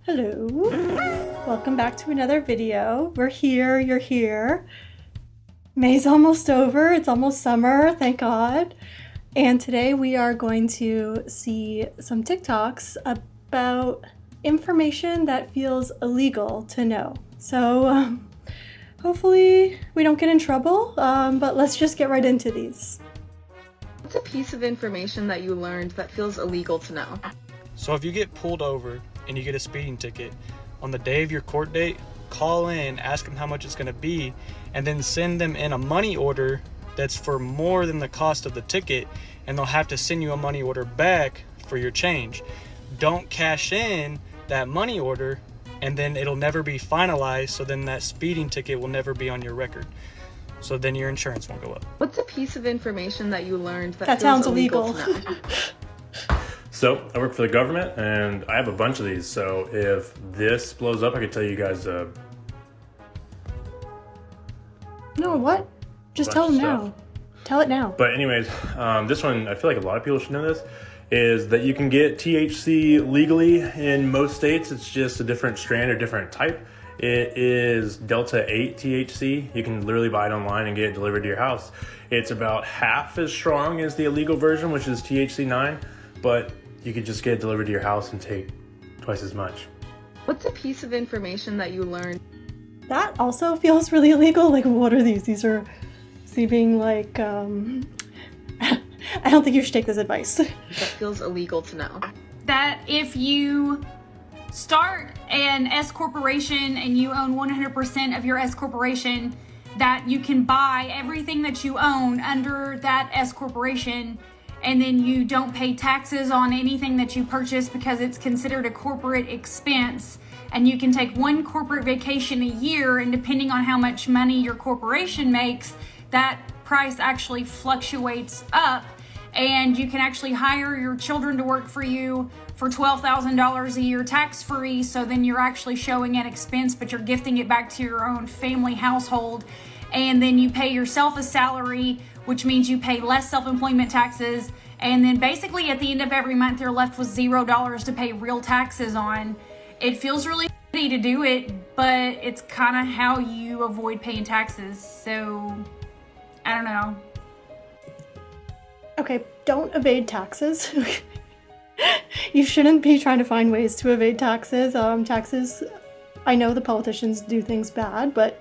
Hello, welcome back to another video. We're here, you're here. May's almost over, it's almost summer, thank God. And today we are going to see some TikToks about information that feels illegal to know. So hopefully we don't get in trouble, but let's just get right into these. What's a piece of information that you learned that feels illegal to know? So if you get pulled over and you get a speeding ticket, on the day of your court date, call in, ask them how much it's going to be, and then send them in a money order that's for more than the cost of the ticket, and they'll have to send you a money order back for your change. Don't cash in that money order, and then it'll never be finalized, so then that speeding ticket will never be on your record. So then your insurance won't go up. What's a piece of information that you learned that feels sounds illegal illegal. to know? So I work for the government and I have a bunch of these. So if this blows up, I could tell you guys No, what? Just bunch tell them of now. stuff. Tell it now. But anyways, this one, I feel like a lot of people should know this, is that you can get THC legally in most states. It's just a different strand or different type. It is Delta 8 THC. You can literally buy it online and get it delivered to your house. It's about half as strong as the illegal version, which is THC 9, but you could just get it delivered to your house and take twice as much. What's a piece of information that you learned That also feels really illegal. Like, what are these? These are seeming like, I don't think you should take this advice. that feels illegal to know? That if you start an S corporation and you own 100% of your S corporation, that you can buy everything that you own under that S corporation, and then you don't pay taxes on anything that you purchase because it's considered a corporate expense. And you can take one corporate vacation a year, and depending on how much money your corporation makes, that price actually fluctuates up. And you can actually hire your children to work for you for $12,000 a year tax-free. So then you're actually showing an expense, but you're gifting it back to your own family household. And then you pay yourself a salary, which means you pay less self-employment taxes. And then basically at the end of every month, you're left with $0 to pay real taxes on. It feels really shitty to do it, but it's kind of how you avoid paying taxes. So, I don't know. Okay, don't evade taxes. You shouldn't be trying to find ways to evade taxes. Taxes, I know the politicians do things bad, but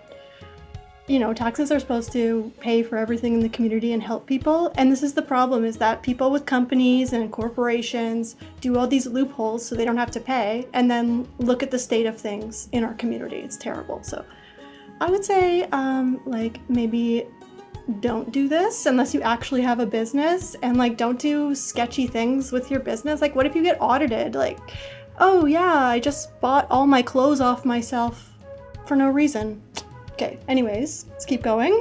you know, taxes are supposed to pay for everything in the community and help people. And this is the problem, is that people with companies and corporations do all these loopholes so they don't have to pay. And then look at the state of things in our community. It's terrible. So I would say, like, maybe don't do this unless you actually have a business, and like, don't do sketchy things with your business. Like, what if you get audited? Like, oh yeah, I just bought all my clothes off myself for no reason. Okay, anyways, let's keep going.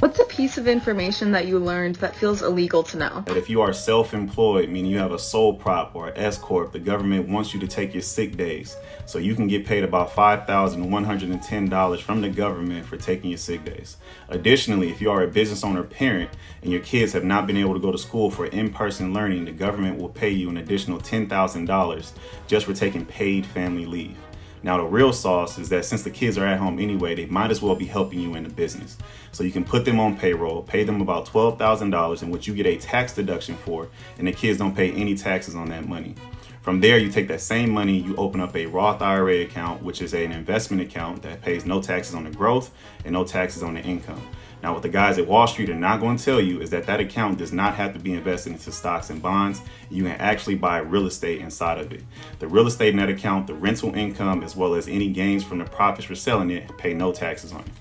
What's a piece of information that you learned that feels illegal to know? That if you are self-employed, meaning you have a sole prop or an S corp, the government wants you to take your sick days. So you can get paid about $5,110 from the government for taking your sick days. Additionally, if you are a business owner parent and your kids have not been able to go to school for in-person learning, the government will pay you an additional $10,000 just for taking paid family leave. Now, the real sauce is that since the kids are at home anyway, they might as well be helping you in the business. So you can put them on payroll, pay them about $12,000, in which you get a tax deduction for, and the kids don't pay any taxes on that money. From there, you take that same money, you open up a Roth IRA account, which is an investment account that pays no taxes on the growth and no taxes on the income. Now, what the guys at Wall Street are not going to tell you is that that account does not have to be invested into stocks and bonds. You can actually buy real estate inside of it. The real estate in that account, the rental income, as well as any gains from the profits for selling it, pay no taxes on it.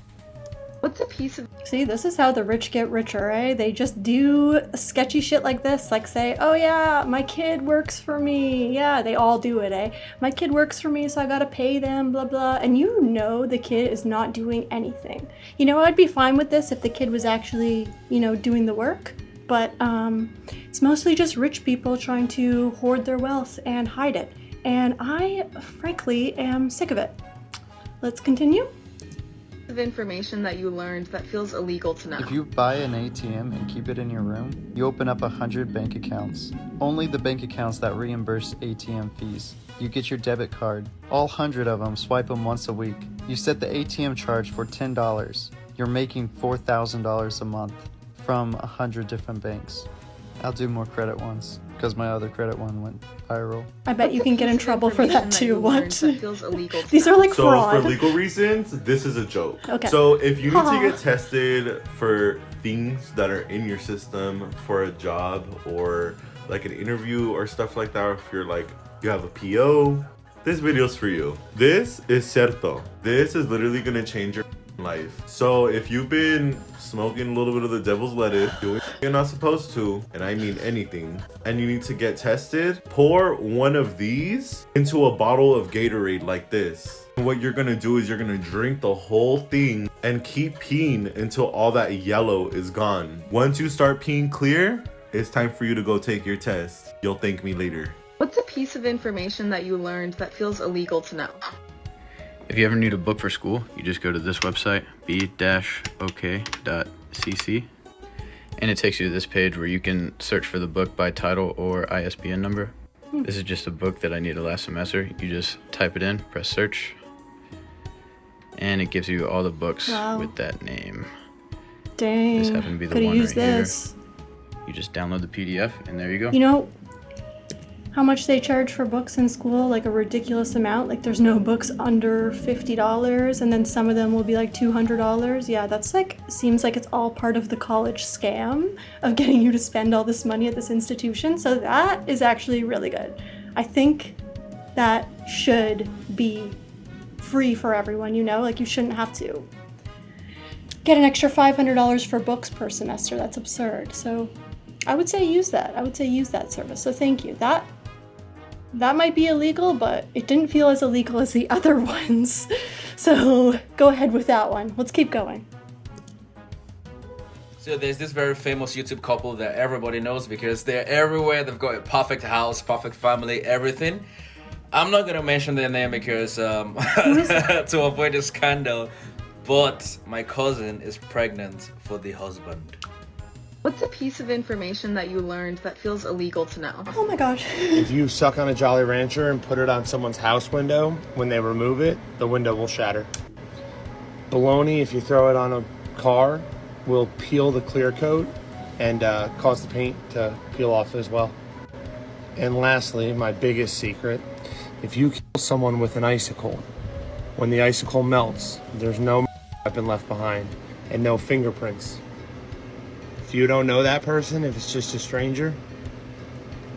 What's a piece of See, this is how the rich get richer, eh? They just do sketchy shit like this, like say, oh yeah, my kid works for me. Yeah, they all do it, eh? My kid works for me, so I gotta pay them, blah, blah. And you know the kid is not doing anything. You know, I'd be fine with this if the kid was actually, you know, doing the work. But it's mostly just rich people trying to hoard their wealth and hide it. And I, frankly, am sick of it. Let's continue. of information that you learned that feels illegal to know? If you buy an ATM and keep it in your room, you open up 100 bank accounts. Only the bank accounts that reimburse ATM fees. You get your debit card. All 100 of them, swipe them once a week. You set the ATM charge for $10. You're making $4,000 a month from 100 different banks. I'll do more credit ones because my other credit one went viral. I bet you can get in trouble for that too. What? That feels illegal to These know? are like So fraud. for legal reasons, this is a joke. Okay. So if you need Aw. to get tested for things that are in your system for a job or like an interview or stuff like that, or if you're like, you have a PO, this video's for you. This is cierto. This is literally gonna change your life. So if you've been smoking a little bit of the devil's lettuce, doing what you're not supposed to, and I mean anything, and you need to get tested, pour one of these into a bottle of Gatorade like this. And what you're gonna do is you're gonna drink the whole thing and keep peeing until all that yellow is gone. Once you start peeing clear, it's time for you to go take your test. You'll thank me later. What's a piece of information that you learned that feels illegal to know? If you ever need a book for school, you just go to this website, b-ok.cc, and it takes you to this page where you can search for the book by title or ISBN number. This is just a book that I needed last semester. You just type it in, press search, and it gives you all the books Wow. with that name. Dang. This happened to be the Could've one used right here. this. You just download the PDF, and there you go. You know how much they charge for books in school? Like a ridiculous amount. Like there's no books under $50, and then some of them will be like $200. Yeah, that's like, seems like it's all part of the college scam of getting you to spend all this money at this institution. So that is actually really good. I think that should be free for everyone, you know? Like you shouldn't have to get an extra $500 for books per semester. That's absurd. So I would say use that. I would say use that service. So thank you. That might be illegal, but it didn't feel as illegal as the other ones. So go ahead with that one. Let's keep going. So there's this very famous YouTube couple that everybody knows because they're everywhere. They've got a perfect house, perfect family, everything. I'm not gonna mention their name because to avoid a scandal. But my cousin is pregnant for the husband. What's a piece of information that you learned that feels illegal to know? Oh my gosh. If you suck on a Jolly Rancher and put it on someone's house window, when they remove it, the window will shatter. Bologna, if you throw it on a car, will peel the clear coat and cause the paint to peel off as well. And lastly, my biggest secret, if you kill someone with an icicle, when the icicle melts, there's no weapon left behind and no fingerprints. If you don't know that person, if it's just a stranger,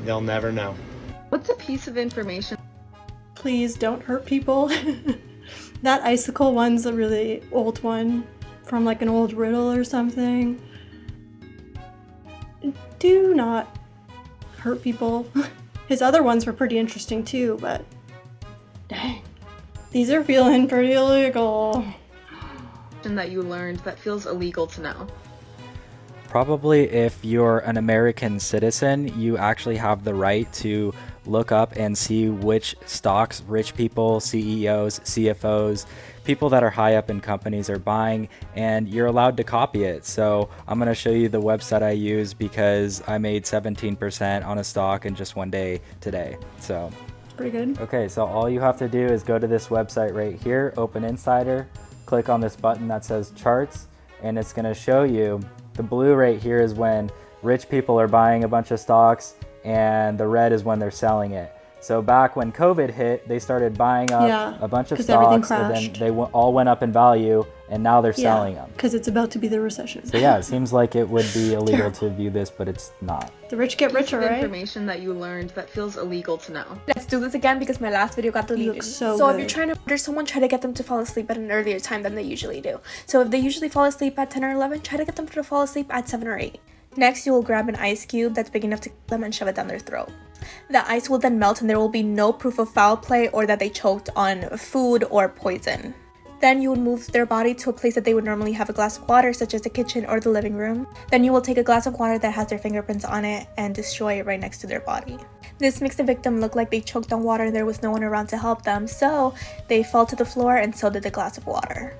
they'll never know. What's a piece of information? Please don't hurt people. That icicle one's a really old one from like an old riddle or something. Do not hurt people. His other ones were pretty interesting too, but dang. These are feeling pretty illegal. That you learned that feels illegal to know. Probably if you're an American citizen, you actually have the right to look up and see which stocks rich people, CEOs, CFOs, people that are high up in companies are buying, and you're allowed to copy it. So I'm going to show you the website I use because I made 17% on a stock in just one day today. So Pretty good. okay, so all you have to do is go to this website right here, Open Insider, click on this button that says charts, and it's going to show you the blue right here is when rich people are buying a bunch of stocks, and the red is when they're selling it. So back when COVID hit, they started buying up a bunch of 'cause everything stocks, and then crashed. they all went up in value, and now they're selling them. Because it's about to be the recession. So yeah, it seems like it would be illegal to view this, but it's not. The rich get richer, Piece of right? information that you learned that feels illegal to know. Let's do this again because my last video got deleted. so if good. you're trying to order someone, try to get them to fall asleep at an earlier time than they usually do. So if they usually fall asleep at 10 or 11, try to get them to fall asleep at 7 or 8. Next, you will grab an ice cube that's big enough to kill them and shove it down their throat. The ice will then melt and there will be no proof of foul play or that they choked on food or poison. Then you would move their body to a place that they would normally have a glass of water, such as the kitchen or the living room. Then you will take a glass of water that has their fingerprints on it and destroy it right next to their body. This makes the victim look like they choked on water and there was no one around to help them, so they fall to the floor and so did the glass of water.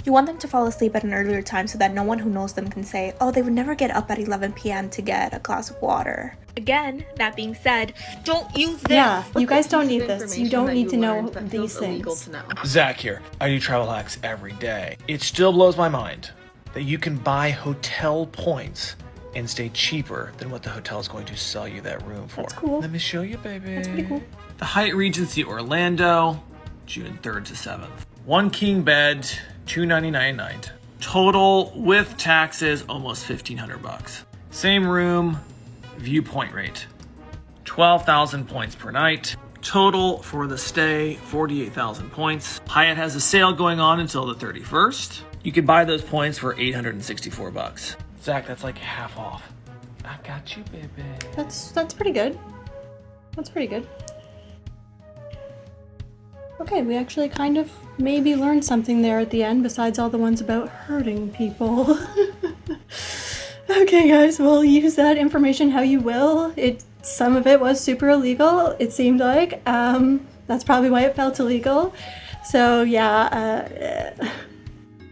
You want them to fall asleep at an earlier time so that no one who knows them can say, oh, they would never get up at 11 p.m. to get a glass of water. Again, that being said, don't use this. Yeah, you guys don't Piece need of this. You information don't that need to know learned that these feels illegal things. to know. Zach here. I do travel hacks every day. It still blows my mind that you can buy hotel points and stay cheaper than what the hotel is going to sell you that room for. That's cool. Let me show you, baby. That's pretty cool. The Hyatt Regency Orlando, June 3rd to 7th. 1 king bed, $299 a night. Total with taxes, almost $1,500. Same room, viewpoint rate. 12,000 points per night. Total for the stay, 48,000 points. Hyatt has a sale going on until the 31st. You can buy those points for $864. Zach, that's like half off. I got you, baby. That's pretty good. That's pretty good. Okay, we actually kind of maybe learned something there at the end besides all the ones about hurting people. Okay guys, well, use that information how you will. Some of it was super illegal, it seemed like. That's probably why it felt illegal. So yeah,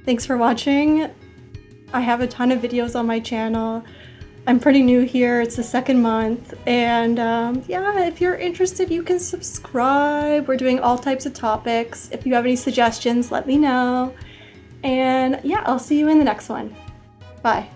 thanks for watching. I have a ton of videos on my channel. I'm pretty new here, it's the 2nd month, and yeah, if you're interested, you can subscribe. We're doing all types of topics. If you have any suggestions, let me know. And yeah, I'll see you in the next one. Bye.